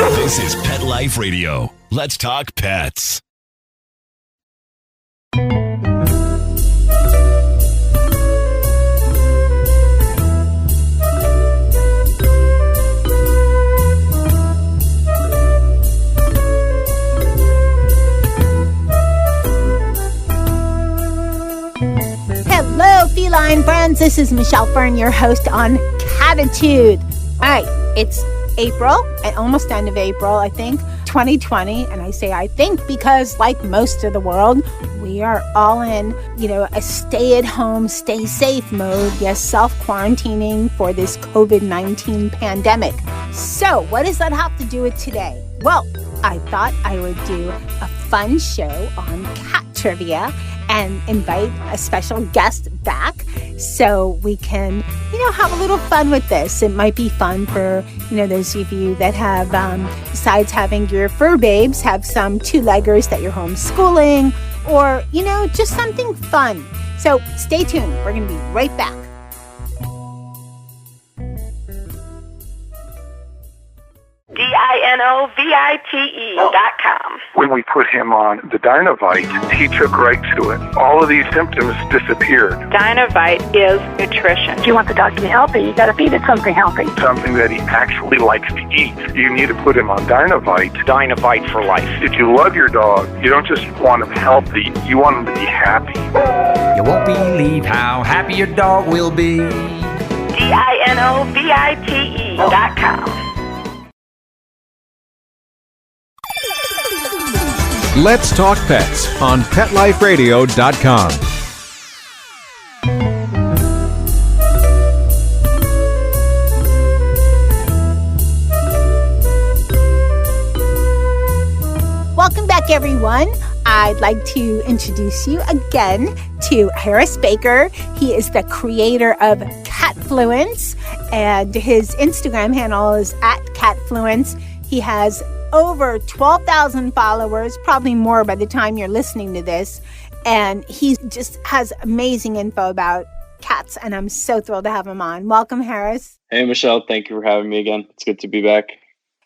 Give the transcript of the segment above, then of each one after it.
This is Pet Life Radio. Let's talk pets. Hello, feline friends. This is Michelle Fern, your host on Cattitude. All right, it's April, almost end of April, I think, 2020. And I say I think because, like most of the world, we are all in, a stay-at-home, stay-safe mode. Yes, self-quarantining for this COVID-19 pandemic. So what does that have to do with today? Well, I thought I would do a fun show on cat trivia and invite a special guest back so we can, have a little fun with this. It might be fun for, those of you that have, besides having your fur babes, have some two-leggers that you're homeschooling or, just something fun. So stay tuned. We're going to be right back. DINOVITE.com. When we put him on the Dynovite, he took right to it. All of these symptoms disappeared. Dynovite is nutrition. If you want the dog to be healthy, you got to feed it something healthy. Something that he actually likes to eat. You need to put him on Dynovite. Dynovite for life. If you love your dog, you don't just want him healthy, you want him to be happy. You won't believe how happy your dog will be. DINOVITE.com. Let's Talk Pets on PetLifeRadio.com. Welcome back, everyone. I'd like to introduce you again to Harris Baker. He is the creator of Catfluence, and his Instagram handle is @Catfluence. He has over 12,000 followers, probably more by the time you're listening to this. And he just has amazing info about cats, and I'm so thrilled to have him on. Welcome, Harris. Hey, Michelle. Thank you for having me again. It's good to be back.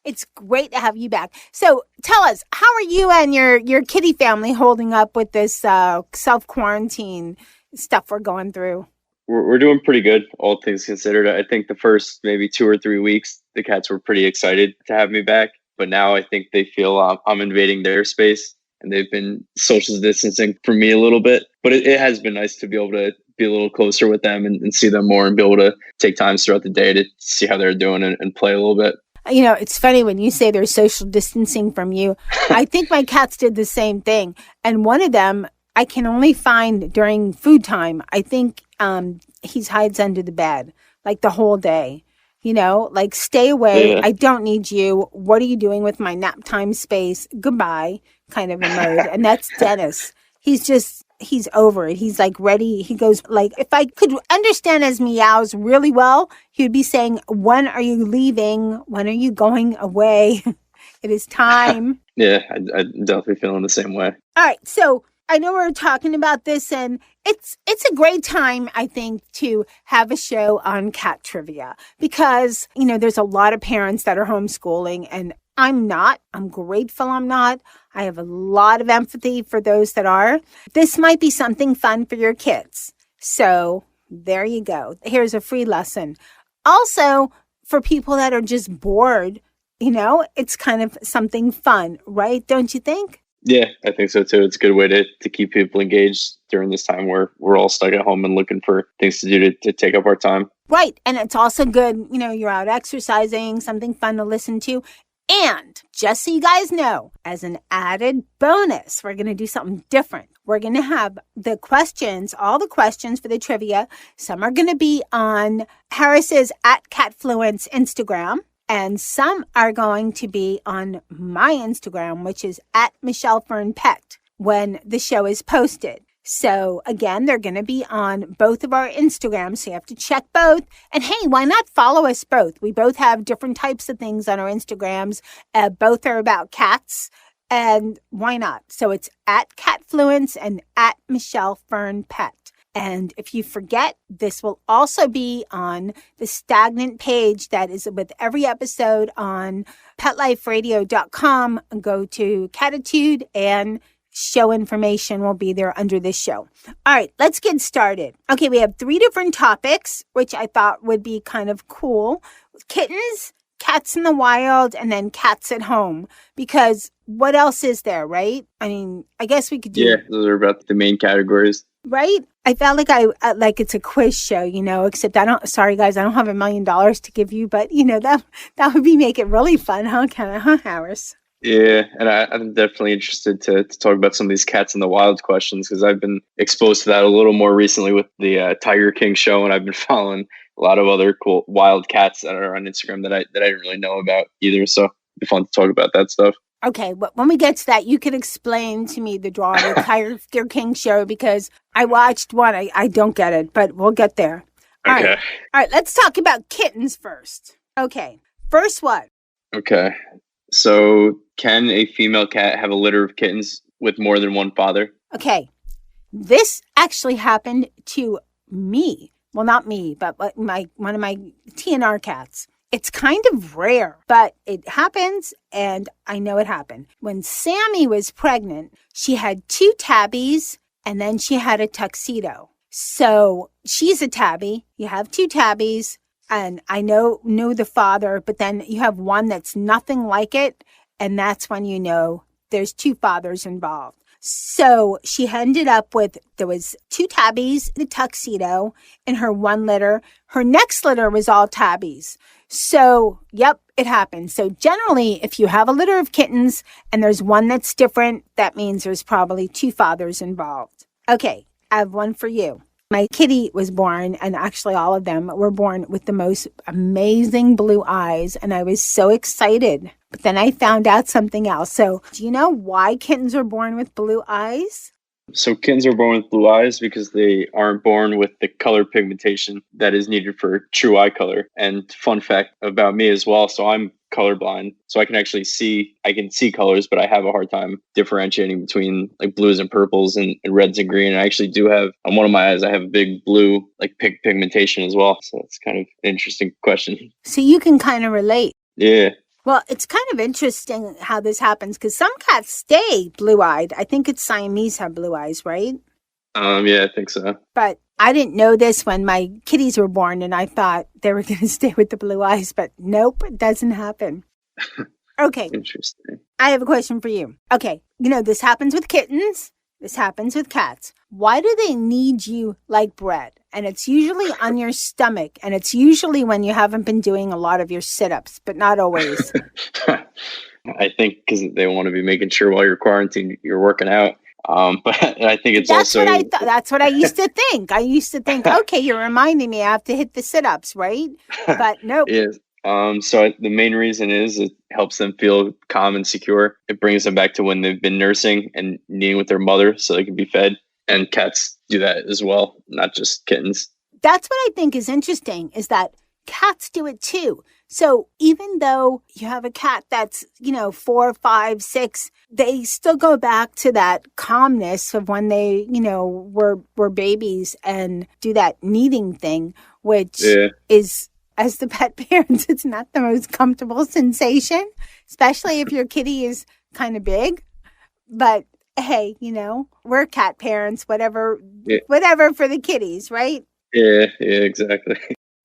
It's great to have you back. So tell us, how are you and your kitty family holding up with this self-quarantine stuff we're going through? We're doing pretty good, all things considered. I think the first maybe 2 or 3 weeks, the cats were pretty excited to have me back. But now I think they feel I'm invading their space, and they've been social distancing for me a little bit. But it has been nice to be able to be a little closer with them and see them more and be able to take times throughout the day to see how they're doing and play a little bit. It's funny when you say they're social distancing from you. I think my cats did the same thing. And one of them I can only find during food time. I think he hides under the bed like the whole day. Stay away. Yeah. I don't need you. What are you doing with my nap time space? Goodbye, kind of a mode. And that's Dennis. He's over it. He's like ready. He goes like, if I could understand his meows really well, he would be saying, when are you leaving? When are you going away? It is time. Yeah, I'm definitely feeling the same way. All right. So I know we're talking about this, and it's a great time, I think, to have a show on cat trivia because, there's a lot of parents that are homeschooling, and I'm not. I'm grateful I'm not. I have a lot of empathy for those that are. This might be something fun for your kids. So there you go. Here's a free lesson. Also, for people that are just bored, it's kind of something fun, right? Don't you think? Yeah, I think so too. It's a good way to keep people engaged during this time where we're all stuck at home and looking for things to do to take up our time. Right. And it's also good, you're out exercising, something fun to listen to. And just so you guys know, as an added bonus, we're going to do something different. We're going to have all the questions for the trivia. Some are going to be on Harris's @Catfluence Instagram. And some are going to be on my Instagram, which is @MichelleFernPet, when the show is posted. So again, they're going to be on both of our Instagrams, so you have to check both. And hey, why not follow us both? We both have different types of things on our Instagrams. Both are about cats, and why not? So it's @Catfluence and @MichelleFernPet. And if you forget, this will also be on the stagnant page that is with every episode on PetLifeRadio.com. Go to Cattitude and show information will be there under this show. All right, let's get started. Okay, we have 3 different topics, which I thought would be kind of cool. Kittens, cats in the wild, and then cats at home. Because what else is there, right? I mean, I guess we could do... Yeah, those are about the main categories. Right? I felt like it's a quiz show, except sorry guys, I don't have $1 million to give you, but that would make it really fun, Harris? Yeah, and I'm definitely interested to talk about some of these cats in the wild questions, because I've been exposed to that a little more recently with the Tiger King show, and I've been following a lot of other cool wild cats that are on Instagram that I didn't really know about either. So it'd be fun to talk about that stuff. Okay, well, when we get to that, you can explain to me the draw of the Tiger King show, because I watched one. I don't get it, but we'll get there. All Okay. Right, let's talk about kittens first. Okay, first one. Okay. So can a female cat have a litter of kittens with more than one father? Okay, this actually happened to me. Well, not me, but one of my TNR cats. It's kind of rare, but it happens, and I know it happened. When Sammy was pregnant, she had 2 tabbies, and then she had a tuxedo. So she's a tabby. You have 2 tabbies, and I knew the father, but then you have one that's nothing like it, and that's when you know there's 2 fathers involved. So she ended up with, there was 2 tabbies, the tuxedo, in her one litter. Her next litter was all tabbies. So, yep, it happens. So generally, if you have a litter of kittens and there's one that's different, that means there's probably 2 fathers involved. Okay, I have one for you. My kitty was born, and actually all of them were born with the most amazing blue eyes, and I was so excited. But then I found out something else. So do you know why kittens are born with blue eyes? So kittens are born with blue eyes because they aren't born with the color pigmentation that is needed for true eye color. And fun fact about me as well, so I'm colorblind, so I can see colors, but I have a hard time differentiating between like blues and purples and reds and green. I actually do have, on one of my eyes, I have a big blue like pigmentation as well. So it's kind of an interesting question. So you can kind of relate. Yeah. Well, it's kind of interesting how this happens, because some cats stay blue-eyed. I think it's Siamese have blue eyes, right? Yeah, I think so. But I didn't know this when my kitties were born, and I thought they were going to stay with the blue eyes, but nope, it doesn't happen. Okay. Interesting. I have a question for you. Okay, this happens with kittens. This happens with cats. Why do they need you like bread? And it's usually on your stomach. And it's usually when you haven't been doing a lot of your sit-ups, but not always. I think because they want to be making sure while you're quarantined, you're working out. But I think it's that's also... That's what I used to think. I used to think, okay, you're reminding me I have to hit the sit-ups, right? But nope. Yes. So the main reason is it helps them feel calm and secure. It brings them back to when they've been nursing and kneading with their mother so they can be fed. And cats do that as well, not just kittens. That's what I think is interesting, is that cats do it too. So even though you have a cat that's, 4, 5, 6, they still go back to that calmness of when they, were babies and do that kneading thing, which is, as the pet parents, it's not the most comfortable sensation, especially if your kitty is kind of big. But hey, we're cat parents, whatever for the kitties, right? Yeah, exactly.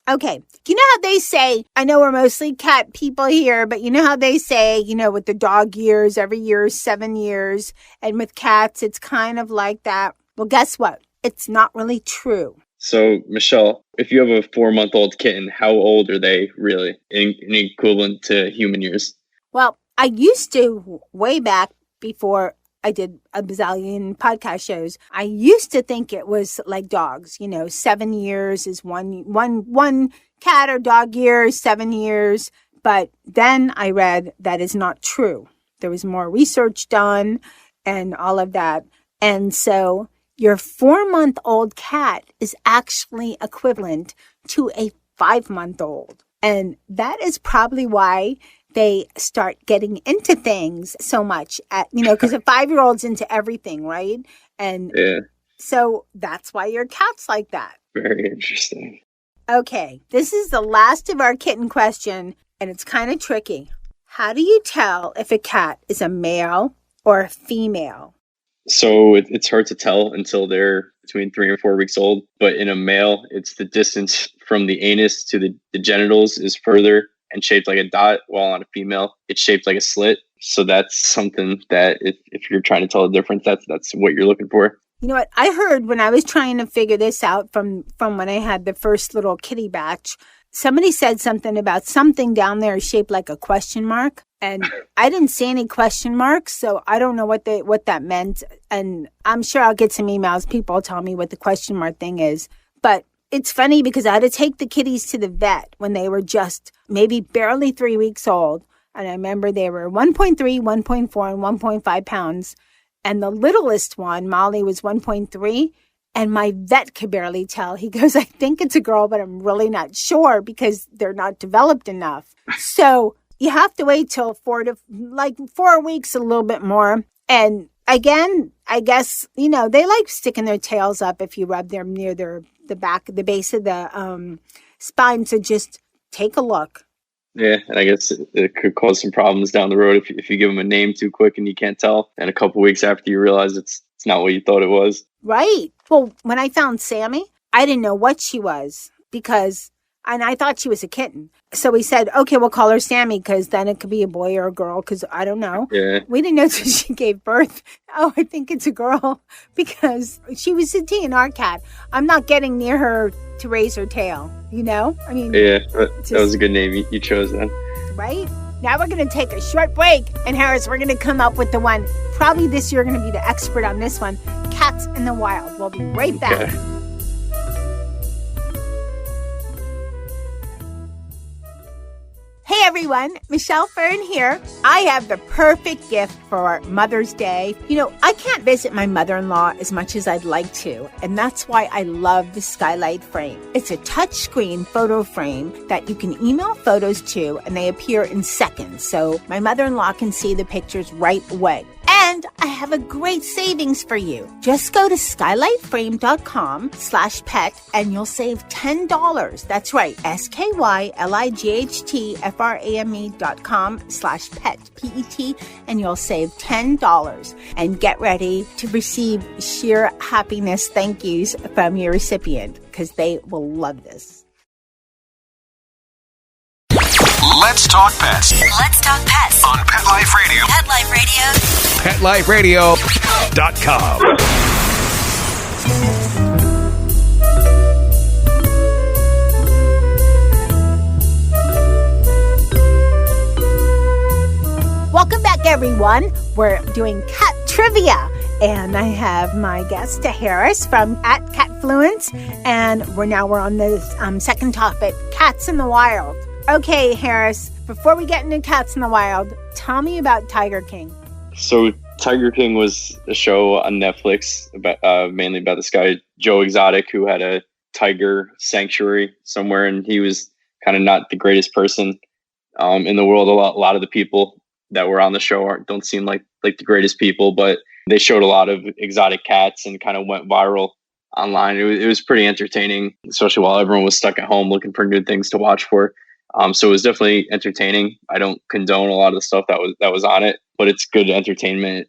Okay. You know how they say, I know we're mostly cat people here, but you know how they say, with the dog years, every year is 7 years. And with cats, it's kind of like that. Well, guess what? It's not really true. So, Michelle, if you have a 4-month-old kitten, how old are they really in equivalent to human years? Well, I used to, way back before I did a bazillion podcast shows, I used to think it was like dogs. 7 years is one cat or dog year, 7 years. But then I read that is not true. There was more research done and all of that. And so your 4-month-old cat is actually equivalent to a 5-month-old. And that is probably why they start getting into things so much because a 5-year-old's into everything, right? And So that's why your cat's like that. Very interesting. Okay, this is the last of our kitten question, and it's kind of tricky. How do you tell if a cat is a male or a female? So it's hard to tell until they're between 3 and 4 weeks old. But in a male, it's the distance from the anus to the genitals is further and shaped like a dot, while on a female, it's shaped like a slit. So that's something that if you're trying to tell the difference, that's what you're looking for. You know what? I heard when I was trying to figure this out from when I had the first little kitty batch, somebody said something about something down there shaped like a question mark. And I didn't see any question marks, so I don't know what that meant. And I'm sure I'll get some emails. People tell me what the question mark thing is. But it's funny because I had to take the kitties to the vet when they were just maybe barely 3 weeks old. And I remember they were 1.3, 1.4, and 1.5 pounds. And the littlest one, Molly, was 1.3. And my vet could barely tell. He goes, I think it's a girl, but I'm really not sure because they're not developed enough. So you have to wait till 4 weeks, a little bit more. And again, I guess, they like sticking their tails up if you rub them near the back, the base of the spine. So just take a look. Yeah, and I guess it could cause some problems down the road if you give them a name too quick and you can't tell. And a couple weeks after you realize it's not what you thought it was. Right. Well, when I found Sammy, I didn't know what she was and I thought she was a kitten. So we said, okay, we'll call her Sammy because then it could be a boy or a girl because I don't know. Yeah. We didn't know until she gave birth. Oh, I think it's a girl because she was a TNR cat. I'm not getting near her to raise her tail, I mean. Yeah, that was a good name you chose then. Right? Now we're going to take a short break. And Harris, we're going to come up with the one. Probably this year, you're going to be the expert on this one. Cats in the Wild. We'll be right back. Okay. Hey everyone, Michelle Fern here. I have the perfect gift for Mother's Day. I can't visit my mother-in-law as much as I'd like to, and that's why I love the Skylight Frame. It's a touchscreen photo frame that you can email photos to, and they appear in seconds, so my mother-in-law can see the pictures right away. And I have a great savings for you. Just go to skylightframe.com/pet and you'll save $10. That's right, skylightframe.com/pet, PET, and you'll save $10. And get ready to receive sheer happiness thank yous from your recipient because they will love this. Let's talk pets Let's talk pets on Pet Life Radio. Pet Life Radio. PetLifeRadio.com. Welcome back, everyone. We're doing cat trivia. And I have my guest, Harris from @Catfluence. And we're on the second topic, cats in the wild. Okay, Harris, before we get into Cats in the Wild, tell me about Tiger King. So Tiger King was a show on Netflix about mainly about this guy, Joe Exotic, who had a tiger sanctuary somewhere. And he was kind of not the greatest person in the world. A lot of the people that were on the show don't seem like the greatest people, but they showed a lot of exotic cats and kind of went viral online. It was pretty entertaining, especially while everyone was stuck at home looking for new things to watch for. So it was definitely entertaining. I don't condone a lot of the stuff that was on it, but it's good entertainment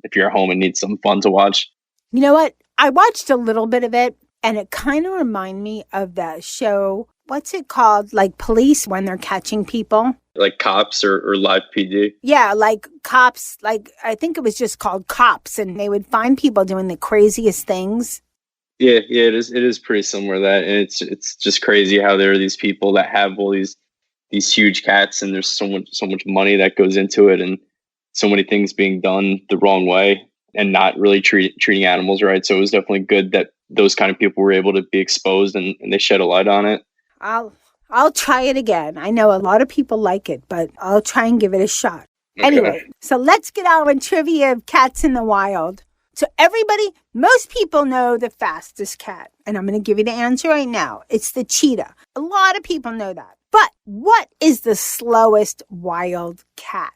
if you're at home and need some fun to watch. You know what? I watched a little bit of it, and it kind of reminded me of that show. What's it called? Like police when they're catching people? Like Cops or Live PD? Yeah, like Cops. Like I think it was just called Cops, and they would find people doing the craziest things. Yeah, it is pretty similar to that, and it's just crazy how there are these people that have all these huge cats, and there's so much money that goes into it, and so many things being done the wrong way, and not really treating animals right. So it was definitely good that those kind of people were able to be exposed, and they shed a light on it. I'll try it again. I know a lot of people like it, but I'll try and give it a shot. Okay. Anyway, so let's get on with trivia of cats in the wild. So most people know the fastest cat, and I'm going to give you the answer right now. It's the cheetah. A lot of people know that. But what is the slowest wild cat?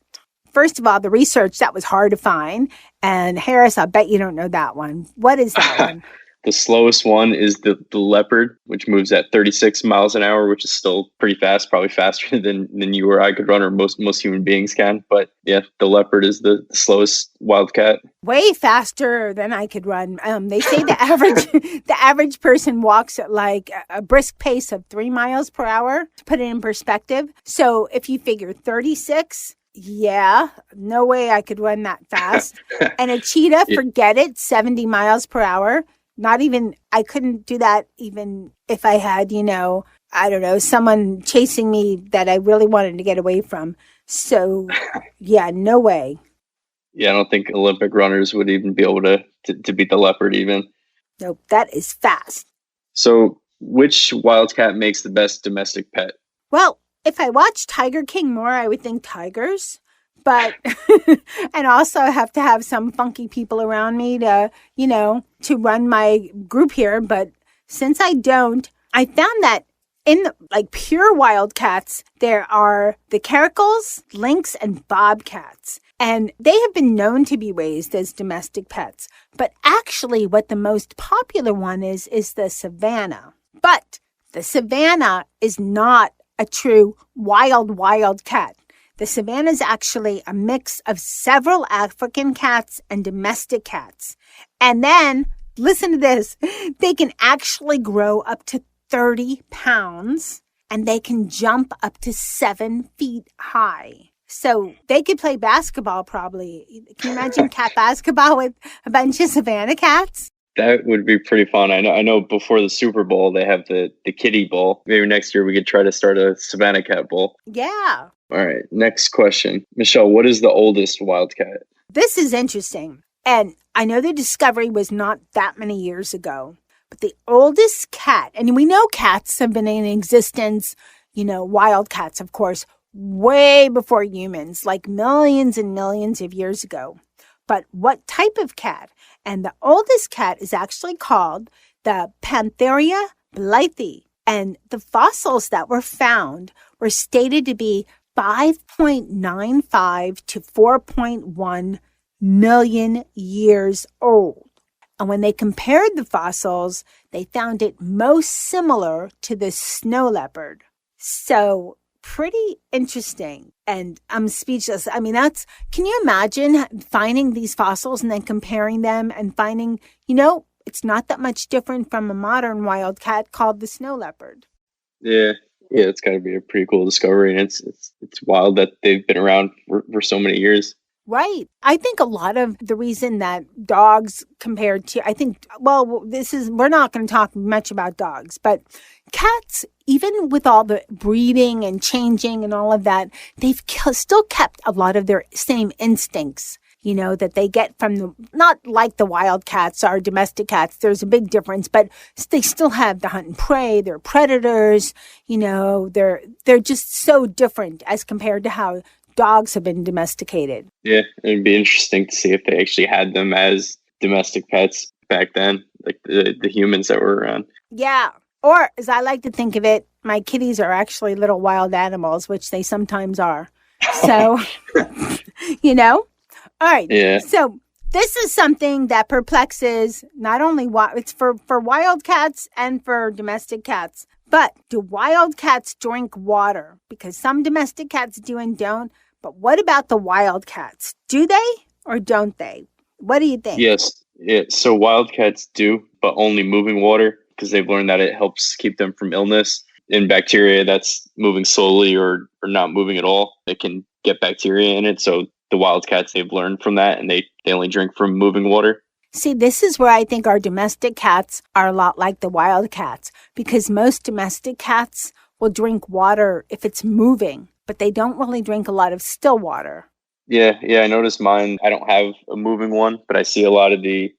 first of all, the research, that was hard to find. And Harris, I bet you don't know that one. What is that one? The slowest one is the leopard, which moves at 36 miles an hour, which is still pretty fast, probably faster than you or I could run, or most human beings can. But yeah, the leopard is the slowest wildcat. Way faster than I could run. They say the average person walks at like a brisk pace of 3 miles per hour, to put it in perspective. So if you figure 36, yeah, no way I could run that fast. And a cheetah, forget it, 70 miles per hour. Not even, I couldn't do that even if I had, I don't know, someone chasing me that I really wanted to get away from. So, yeah, no way. Yeah, I don't think Olympic runners would even be able to beat the leopard even. Nope, that is fast. So, which wildcat makes the best domestic pet? Well, if I watch Tiger King more, I would think tigers. But, and also I have to have some funky people around me to, to run my group here. But since I don't, I found that in pure wildcats, there are the caracals, lynx, and bobcats. And they have been known to be raised as domestic pets. But actually what the most popular one is the Savannah. But the Savannah is not a true wild cat. The Savannah is actually a mix of several African cats and domestic cats. And then, listen to this, they can actually grow up to 30 pounds and they can jump up to 7 feet high. So they could play basketball probably. Can you imagine cat basketball with a bunch of Savannah cats? That would be pretty fun. I know before the Super Bowl, they have the Kitty Bowl. Maybe next year we could try to start a Savannah Cat Bowl. Yeah. All right, next question. Michelle, what is the oldest wildcat? This is interesting. And I know the discovery was not that many years ago, but the oldest cat, and we know cats have been in existence, wildcats, of course, way before humans, like millions and millions of years ago. But what type of cat? And the oldest cat is actually called the Panthera blythe. And the fossils that were found were stated to be 5.95 to 4.1 million years old. And when they compared the fossils, they found it most similar to the snow leopard. So pretty interesting. And I'm speechless. I mean, can you imagine finding these fossils and then comparing them and finding, it's not that much different from a modern wildcat called the snow leopard. Yeah, it's got to be a pretty cool discovery. And it's wild that they've been around for so many years. Right. I think a lot of the reason that dogs we're not going to talk much about dogs, but cats, even with all the breeding and changing and all of that, they've still kept a lot of their same instincts, that they get from not like the wild cats or domestic cats. There's a big difference, but they still have the hunt and prey. They're predators, they're just so different as compared to how dogs have been domesticated. Yeah, it'd be interesting to see if they actually had them as domestic pets back then, like the humans that were around. Yeah. Or, as I like to think of it, my kitties are actually little wild animals, which they sometimes are. So, All right. Yeah. So, this is something that perplexes not only it's for wildcats and for domestic cats, but do wildcats drink water? Because some domestic cats do and don't. But what about the wildcats? Do they or don't they? What do you think? Yes. Yeah. So wildcats do, but only moving water, because they've learned that it helps keep them from illness. In bacteria that's moving slowly or not moving at all, it can get bacteria in it. So the wildcats, they've learned from that, and they only drink from moving water. See, this is where I think our domestic cats are a lot like the wildcats, because most domestic cats will drink water if it's moving, but they don't really drink a lot of still water. Yeah, I noticed mine. I don't have a moving one, but I see a lot of the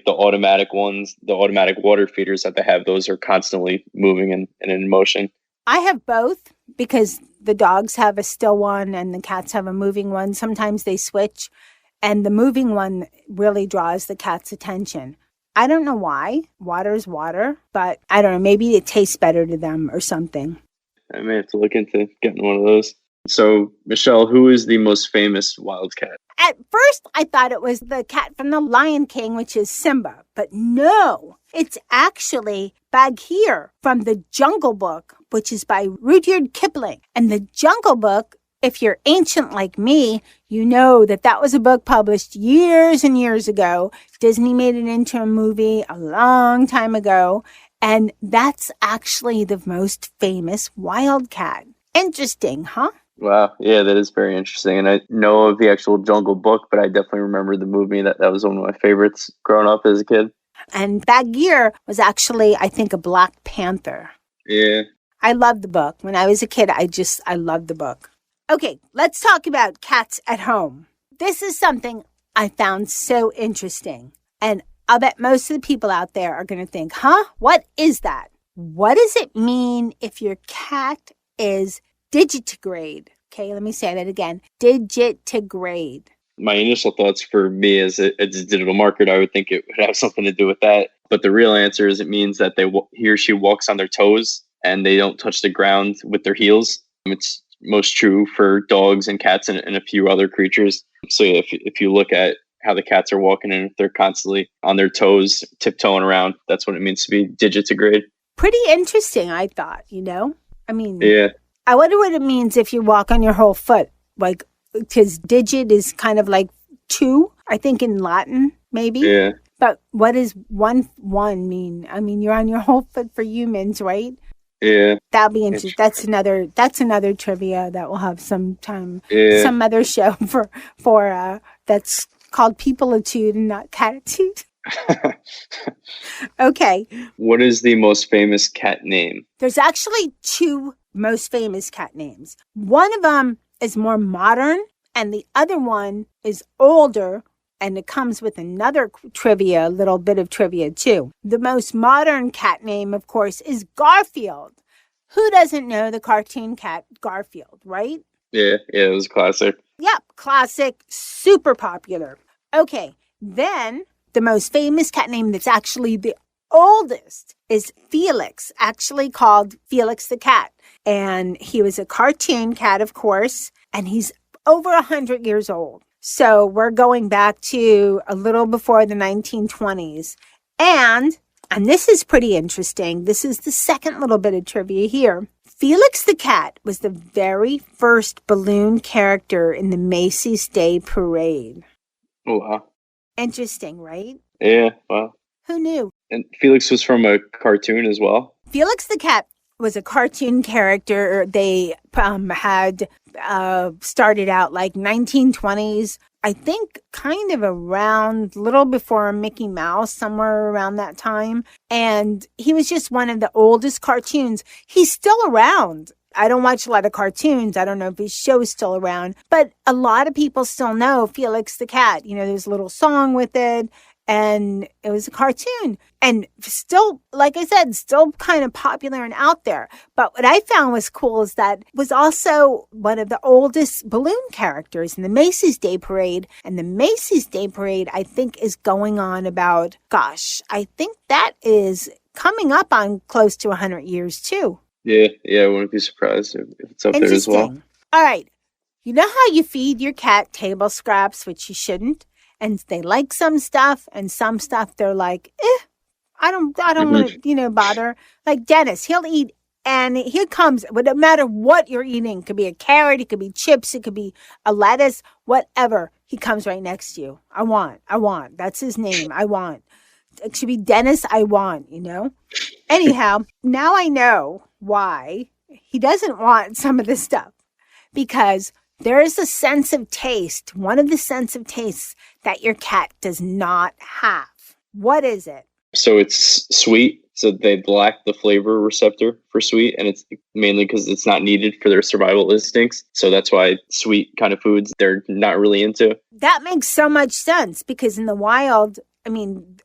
automatic ones, the automatic water feeders that they have. Those are constantly moving and in motion. I have both, because the dogs have a still one and the cats have a moving one. Sometimes they switch, and the moving one really draws the cat's attention. I don't know why. Water is water, but I don't know. Maybe it tastes better to them or something. I may have to look into getting one of those. So, Michelle, who is the most famous wild cat? At first, I thought it was the cat from the Lion King, which is Simba. But no, it's actually Bagheer from the Jungle Book, which is by Rudyard Kipling. And the Jungle Book, if you're ancient like me, you know that that was a book published years and years ago. Disney made it into a movie a long time ago. And that's actually the most famous wild cat. Interesting, huh? Wow. Yeah, that is very interesting. And I know of the actual Jungle Book, but I definitely remember the movie. That was one of my favorites growing up as a kid. And Bagheer was actually, I think, a Black Panther. Yeah. I loved the book. When I was a kid, I loved the book. Okay, let's talk about cats at home. This is something I found so interesting. And I'll bet most of the people out there are going to think, huh? What is that? What does it mean if your cat is digitigrade? Okay, let me say that again. Digitigrade. My initial thoughts for me as a digital marketer, I would think it would have something to do with that. But the real answer is it means that he or she walks on their toes and they don't touch the ground with their heels. It's most true for dogs and cats and a few other creatures. So yeah, if you look at how the cats are walking and if they're constantly on their toes, tiptoeing around, that's what it means to be digitigrade. Pretty interesting, I thought, I mean, yeah. I wonder what it means if you walk on your whole foot. Like, because digit is kind of like two, I think in Latin, maybe. Yeah. But what does one mean? I mean, you're on your whole foot for humans, right? Yeah. That'll be interesting. That's another trivia that we'll have sometime, yeah. some other show for that's called Peopleitude and not Cattitude. Okay. What is the most famous cat name? There's actually two most famous cat names. One of them is more modern and the other one is older, and it comes with another trivia, a little bit of trivia too. The most modern cat name, of course, is Garfield. Who doesn't know the cartoon cat Garfield, right? Yeah, it was a classic. Yep, classic, super popular. Okay, then the most famous cat name that's actually the oldest is Felix, actually called Felix the cat. And he was a cartoon cat, of course, and he's over 100 years old. So we're going back to a little before the 1920s. And this is pretty interesting. This is the second little bit of trivia here. Felix the cat was the very first balloon character in the Macy's Day Parade. Oh, wow. Interesting, right? Yeah, wow. Who knew? And Felix was from a cartoon as well? Felix the cat was a cartoon character. They had started out like 1920s, I think kind of around little before Mickey Mouse, somewhere around that time. And he was just one of the oldest cartoons. He's still around. I don't watch a lot of cartoons. I don't know if his show's still around, but a lot of people still know Felix the cat. There's a little song with it. And it was a cartoon and still, like I said, still kind of popular and out there. But what I found was cool is that it was also one of the oldest balloon characters in the Macy's Day Parade. And the Macy's Day Parade, I think, is going on about, I think that is coming up on close to 100 years too. Yeah, I wouldn't be surprised if it's up there as well. All right. You know how you feed your cat table scraps, which you shouldn't? And they like some stuff, and some stuff they're like, I don't want to, bother. Like Dennis, he'll eat, and he comes, but no matter what you're eating, it could be a carrot, it could be chips, it could be a lettuce, whatever. He comes right next to you. I want. That's his name. I want. It should be Dennis. I want. Anyhow, now I know why he doesn't want some of this stuff, because there is a sense of taste, one of the sense of tastes that your cat does not have. What is it? So it's sweet. So they lack the flavor receptor for sweet, and it's mainly because it's not needed for their survival instincts. So that's why sweet kind of foods they're not really into. That makes so much sense, because in the wild,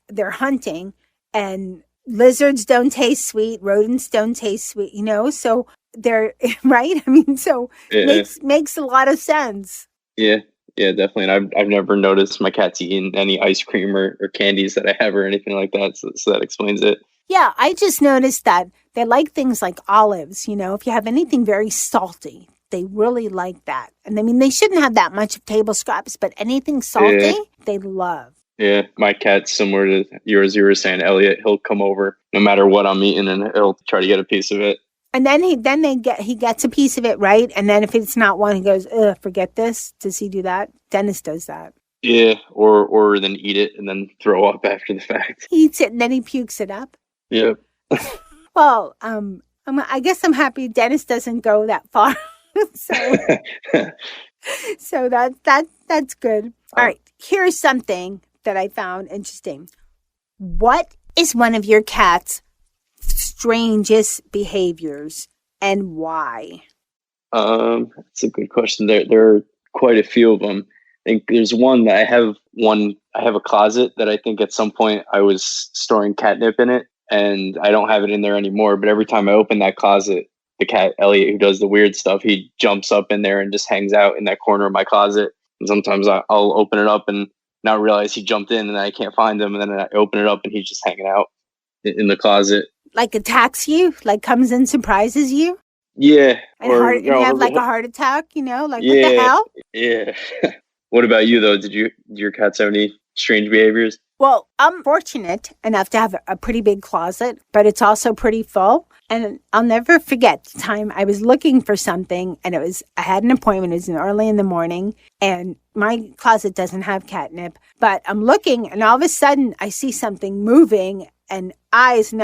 they're hunting and lizards don't taste sweet, rodents don't taste sweet, so they're right. It makes a lot of sense. Yeah, definitely. And I've never noticed my cat's eating any ice cream or candies that I have or anything like that. So that explains it. Yeah, I just noticed that they like things like olives. If you have anything very salty, they really like that. And I mean, they shouldn't have that much of table scraps, but anything salty, they love. Yeah, my cat's similar to yours. You were saying, Elliot. He'll come over no matter what I'm eating, and he'll try to get a piece of it. And then he gets a piece of it, right? And then if it's not one, he goes, ugh, forget this. Does he do that? Dennis does that. Yeah, or then eat it and then throw up after the fact. He eats it and then he pukes it up. Yep. Well, I guess I'm happy Dennis doesn't go that far. So that's good. All right, here's something that I found interesting. What is one of your cat's strangest behaviors and why? That's a good question. There are quite a few of them. I think there's one that I have a closet that I think at some point I was storing catnip in it, and I don't have it in there anymore. But every time I open that closet, the cat Elliot, who does the weird stuff, he jumps up in there and just hangs out in that corner of my closet. And sometimes I'll open it up and not realize he jumped in and I can't find him. And then I open it up and he's just hanging out in the closet. Like attacks you? Like comes and surprises you? Yeah. And you have like a heart attack, like what the hell? Yeah. What about you though? Did your cats have any strange behaviors? Well, I'm fortunate enough to have a pretty big closet, but it's also pretty full. And I'll never forget the time I was looking for something and I had an appointment. It was early in the morning and my closet doesn't have catnip, but I'm looking and all of a sudden I see something moving and eyes. And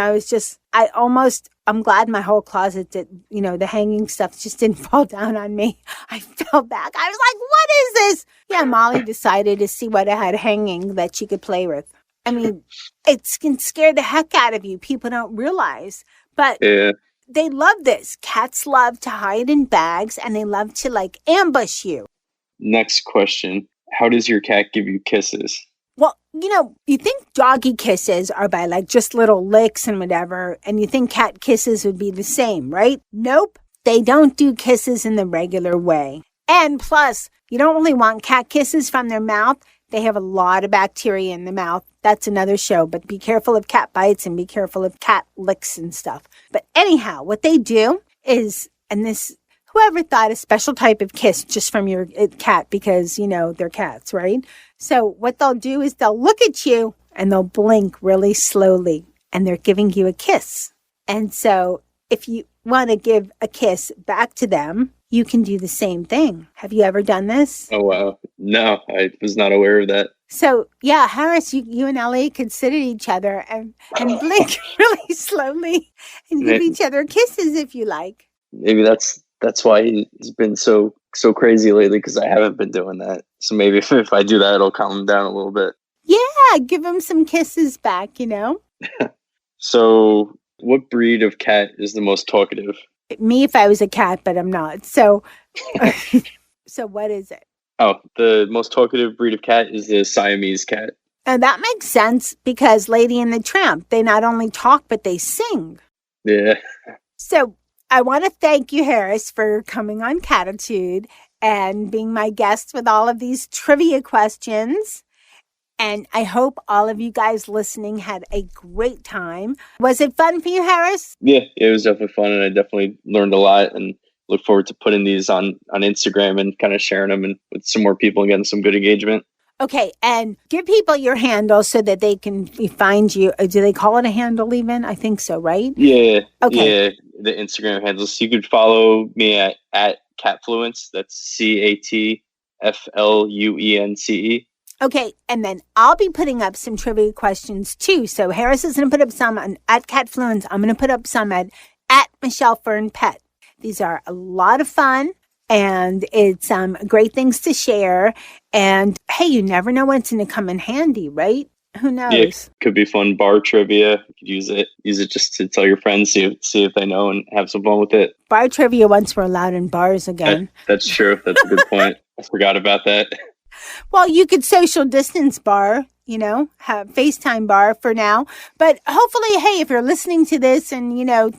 I'm glad my whole closet did, the hanging stuff just didn't fall down on me. I fell back. I was like, what is this? Yeah, Molly decided to see what I had hanging that she could play with. I mean, it can scare the heck out of you. People don't realize. But they love this. Cats love to hide in bags and they love to ambush you. Next question. How does your cat give you kisses? Well, you think doggy kisses are by just little licks and whatever, and you think cat kisses would be the same, right? Nope. They don't do kisses in the regular way. And plus, you don't really want cat kisses from their mouth. They have a lot of bacteria in the mouth. That's another show, but be careful of cat bites and be careful of cat licks and stuff. But anyhow, what they do is, whoever thought a special type of kiss just from your cat because, they're cats, right? So what they'll do is they'll look at you and they'll blink really slowly and they're giving you a kiss. And so if you want to give a kiss back to them, you can do the same thing. Have you ever done this? Oh, wow. No, I was not aware of that. So, yeah, Harris, you and Ellie could sit at each other and blink really slowly and give each other kisses if you like. Maybe that's why he's been so crazy lately, because I haven't been doing that. So maybe if I do that, it'll calm him down a little bit. Yeah, give him some kisses back, So what breed of cat is the most talkative? Me if I was a cat, but I'm not. So, so what is it? Oh, the most talkative breed of cat is the Siamese cat. And that makes sense because Lady and the Tramp, they not only talk, but they sing. Yeah. So I want to thank you, Harris, for coming on Cattitude and being my guest with all of these trivia questions. And I hope all of you guys listening had a great time. Was it fun for you, Harris? Yeah, it was definitely fun. And I definitely learned a lot and look forward to putting these on Instagram and kind of sharing them and with some more people and getting some good engagement. Okay. And give people your handle so that they can find you. Do they call it a handle even? I think so, right? Yeah. Okay. Yeah. The Instagram handles. You could follow me at Catfluence. That's CATFLUENCE. Okay, and then I'll be putting up some trivia questions too. So Harris is going to put up some at Catfluence. I'm going to put up some at Michelle Fern Pet. These are a lot of fun, and it's great things to share. And hey, you never know when's going to come in handy, right? Who knows? Yeah, it could be fun bar trivia. You could use it just to tell your friends, see if they know, and have some fun with it. Bar trivia once we're allowed in bars again. That's true. That's a good point. I forgot about that. Well, you could social distance bar, have FaceTime bar for now. But hopefully, hey, if you're listening to this and,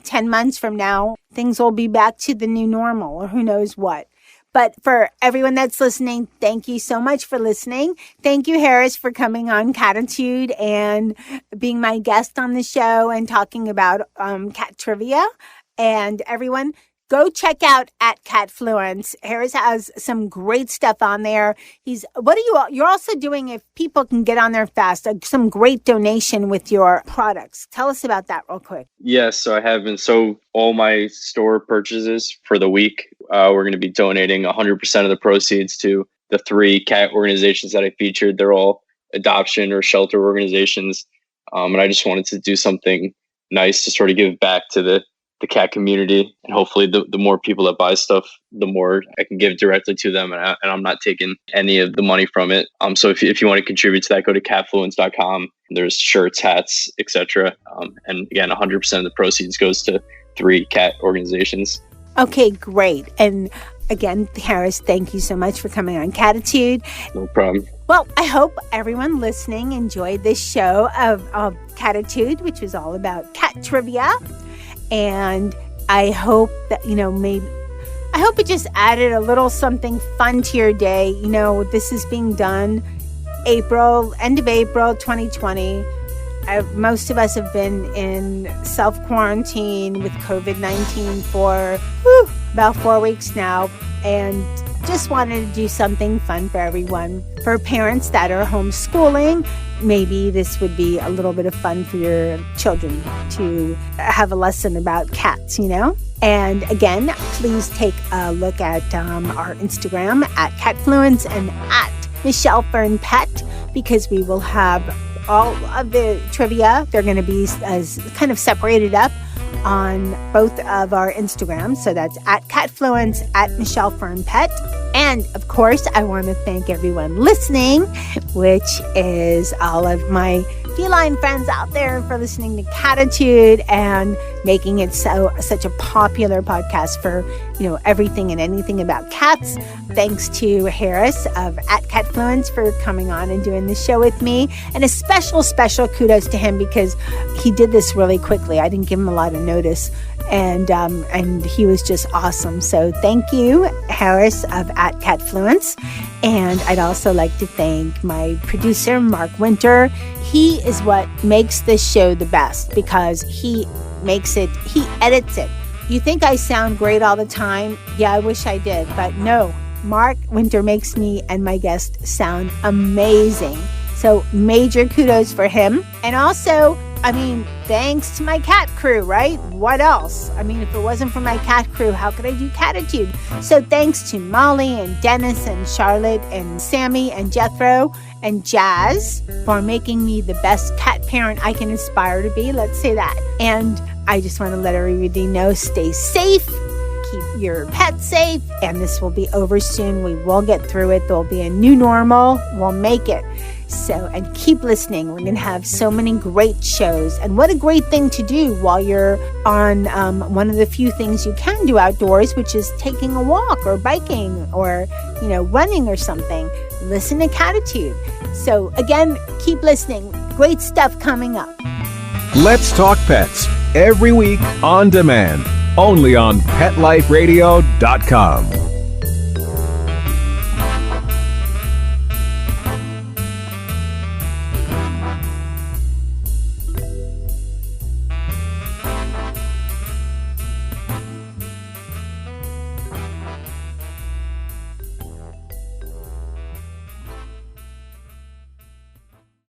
10 months from now, things will be back to the new normal or who knows what. But for everyone that's listening, thank you so much for listening. Thank you, Harris, for coming on Cattitude and being my guest on the show and talking about cat trivia. And everyone, go check out at Catfluence. Harris has some great stuff on there. You're also doing, if people can get on there fast, some great donation with your products. Tell us about that real quick. Yes, so I have been. So all my store purchases for the week, we're going to be donating 100% of the proceeds to the 3 cat organizations that I featured. They're all adoption or shelter organizations. And I just wanted to do something nice to sort of give back to the cat community. And hopefully the more people that buy stuff, the more I can give directly to them. And I'm not taking any of the money from it. So if you want to contribute to that, go to catfluence.com. There's shirts, hats, etc. And again, 100% of the proceeds goes to 3 cat organizations. Okay, great. And again, Harris, thank you so much for coming on Cattitude. No problem. Well, I hope everyone listening enjoyed this show of Cattitude, which was all about cat trivia. And I hope that, I hope it just added a little something fun to your day. This is being done end of April 2020. Most of us have been in self-quarantine with COVID-19 for about 4 weeks now, and just wanted to do something fun for everyone. For parents that are homeschooling, maybe this would be a little bit of fun for your children to have a lesson about cats, And again, please take a look at our Instagram at Catfluence and at Michelle Fern Pet, because we will have all of the trivia. They're going to be as kind of separated up on both of our Instagrams. So that's at Catfluence, at Michelle Fern Pet. And of course, I want to thank everyone listening, which is all of my feline friends out there, for listening to Cattitude and making it such a popular podcast for, everything and anything about cats. Thanks to Harris of at Catfluence for coming on and doing the show with me. And a special kudos to him, because he did this really quickly. I didn't give him a lot of notice. And he was just awesome. So thank you, Harris of at Catfluence. And I'd also like to thank my producer, Mark Winter. He is what makes this show the best, because he edits it. You think I sound great all the time? Yeah, I wish I did. But no, Mark Winter makes me and my guests sound amazing. So major kudos for him. And also, thanks to my cat crew, right? What else? If it wasn't for my cat crew, how could I do Cattitude? So thanks to Molly and Dennis and Charlotte and Sammy and Jethro and Jazz for making me the best cat parent I can aspire to be. Let's say that. And I just want to let everybody know, stay safe. Keep your pets safe. And this will be over soon. We will get through it. There'll be a new normal. We'll make it. So, and keep listening. We're going to have so many great shows. And what a great thing to do while you're on one of the few things you can do outdoors, which is taking a walk or biking or, running or something. Listen to Cattitude. So again, keep listening. Great stuff coming up. Let's Talk Pets, every week on demand, only on PetLifeRadio.com.